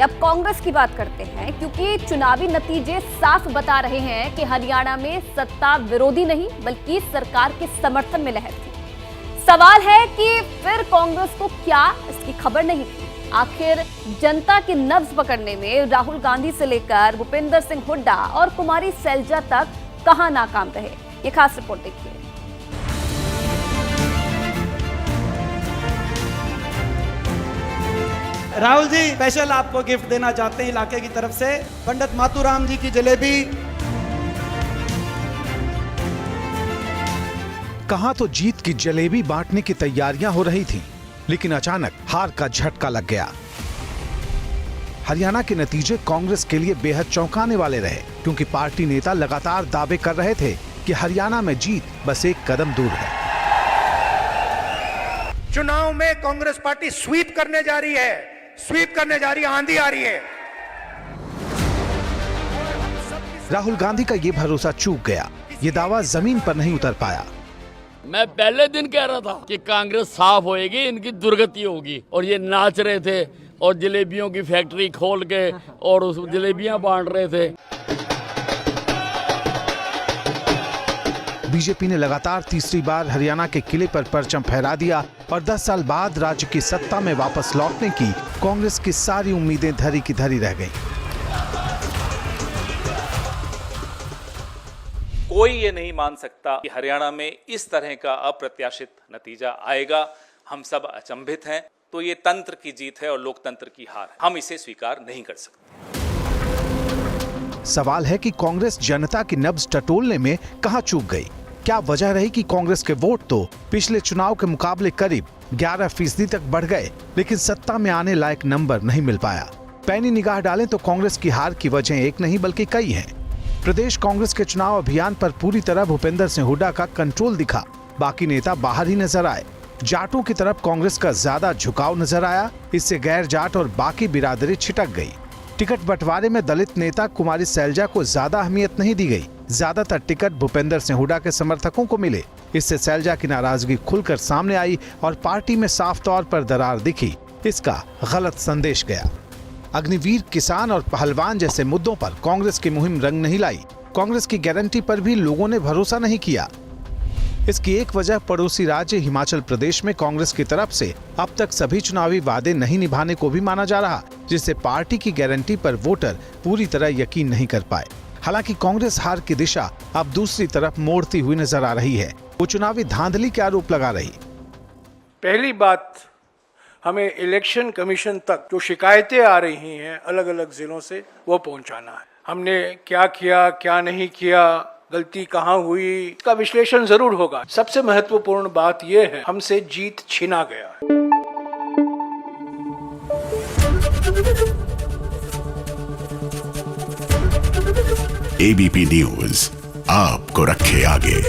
चलिए अब कांग्रेस की बात करते हैं, क्योंकि चुनावी नतीजे साफ बता रहे हैं कि हरियाणा में सत्ता विरोधी नहीं बल्कि सरकार के समर्थन में लहर थी। सवाल है कि फिर कांग्रेस को क्या इसकी खबर नहीं थी? आखिर जनता की नब्ज पकड़ने में राहुल गांधी से लेकर भूपेंद्र सिंह हुड्डा और कुमारी सैलजा तक कहां नाकाम रहे? ये खास रिपोर्ट देखिए। राहुल जी स्पेशल आपको गिफ्ट देना चाहते हैं इलाके की तरफ से, पंडित मातूराम जी की जलेबी। कहां तो जीत की जलेबी बांटने की तैयारियां हो रही थी, लेकिन अचानक हार का झटका लग गया। हरियाणा के नतीजे कांग्रेस के लिए बेहद चौंकाने वाले रहे, क्योंकि पार्टी नेता लगातार दावे कर रहे थे कि हरियाणा में जीत बस एक कदम दूर है। चुनाव में कांग्रेस पार्टी स्वीप करने जा रही है, स्वीप करने जा रही है, आंधी आ रही है। राहुल गांधी का ये भरोसा चूक गया, ये दावा जमीन पर नहीं उतर पाया। मैं पहले दिन कह रहा था कि कांग्रेस साफ होएगी, इनकी दुर्गति होगी, और ये नाच रहे थे और जलेबियों की फैक्ट्री खोल के और उस जलेबियां बांट रहे थे। बीजेपी ने लगातार तीसरी बार हरियाणा के किले पर परचम फहरा दिया और 10 साल बाद राज्य की सत्ता में वापस लौटने की कांग्रेस की सारी उम्मीदें धरी की धरी रह गईं। कोई ये नहीं मान सकता कि हरियाणा में इस तरह का अप्रत्याशित नतीजा आएगा। हम सब अचंभित हैं। तो ये तंत्र की जीत है और लोकतंत्र की हार है। हम इसे स्वीकार नहीं कर सकते। सवाल है कि कांग्रेस जनता की नब्ज टटोलने में कहां चूक गई? क्या वजह रही कि कांग्रेस के वोट तो पिछले चुनाव के मुकाबले करीब 11% तक बढ़ गए, लेकिन सत्ता में आने लायक नंबर नहीं मिल पाया? पैनी निगाह डालें तो कांग्रेस की हार की वजह एक नहीं बल्कि कई हैं। प्रदेश कांग्रेस के चुनाव अभियान पर पूरी तरह भूपेंद्र सिंह हुड्डा का कंट्रोल दिखा, बाकी नेता बाहर ही नजर आए। जाटों की तरफ कांग्रेस का ज्यादा झुकाव नजर आया, इससे गैर जाट और बाकी बिरादरी छिटक गई। टिकट बंटवारे में दलित नेता कुमारी सैलजा को ज्यादा अहमियत नहीं दी गई। ज्यादातर टिकट भूपेंद्र सिंह हुड्डा के समर्थकों को मिले। इससे सैलजा की नाराजगी खुलकर सामने आई और पार्टी में साफ तौर पर दरार दिखी। इसका गलत संदेश गया। अग्निवीर, किसान और पहलवान जैसे मुद्दों पर कांग्रेस की मुहिम रंग नहीं लाई। कांग्रेस की गारंटी पर भी लोगों ने भरोसा नहीं किया। इसकी एक वजह पड़ोसी राज्य हिमाचल प्रदेश में कांग्रेस की तरफ से अब तक सभी चुनावी वादे नहीं निभाने को भी माना जा रहा, जिससे पार्टी की गारंटी पर वोटर पूरी तरह यकीन नहीं कर पाए। हालांकि कांग्रेस हार की दिशा अब दूसरी तरफ मोड़ती हुई नजर आ रही है। वो चुनावी धांधली के आरोप लगा रही। पहली बात, हमें इलेक्शन कमीशन तक जो शिकायतें आ रही हैं अलग अलग जिलों से, वो पहुंचाना है। हमने क्या किया, क्या नहीं किया, गलती कहां हुई, इसका विश्लेषण जरूर होगा। सबसे महत्वपूर्ण बात यह है, हमसे जीत छीना गया। एबीपी न्यूज आपको रखे आगे।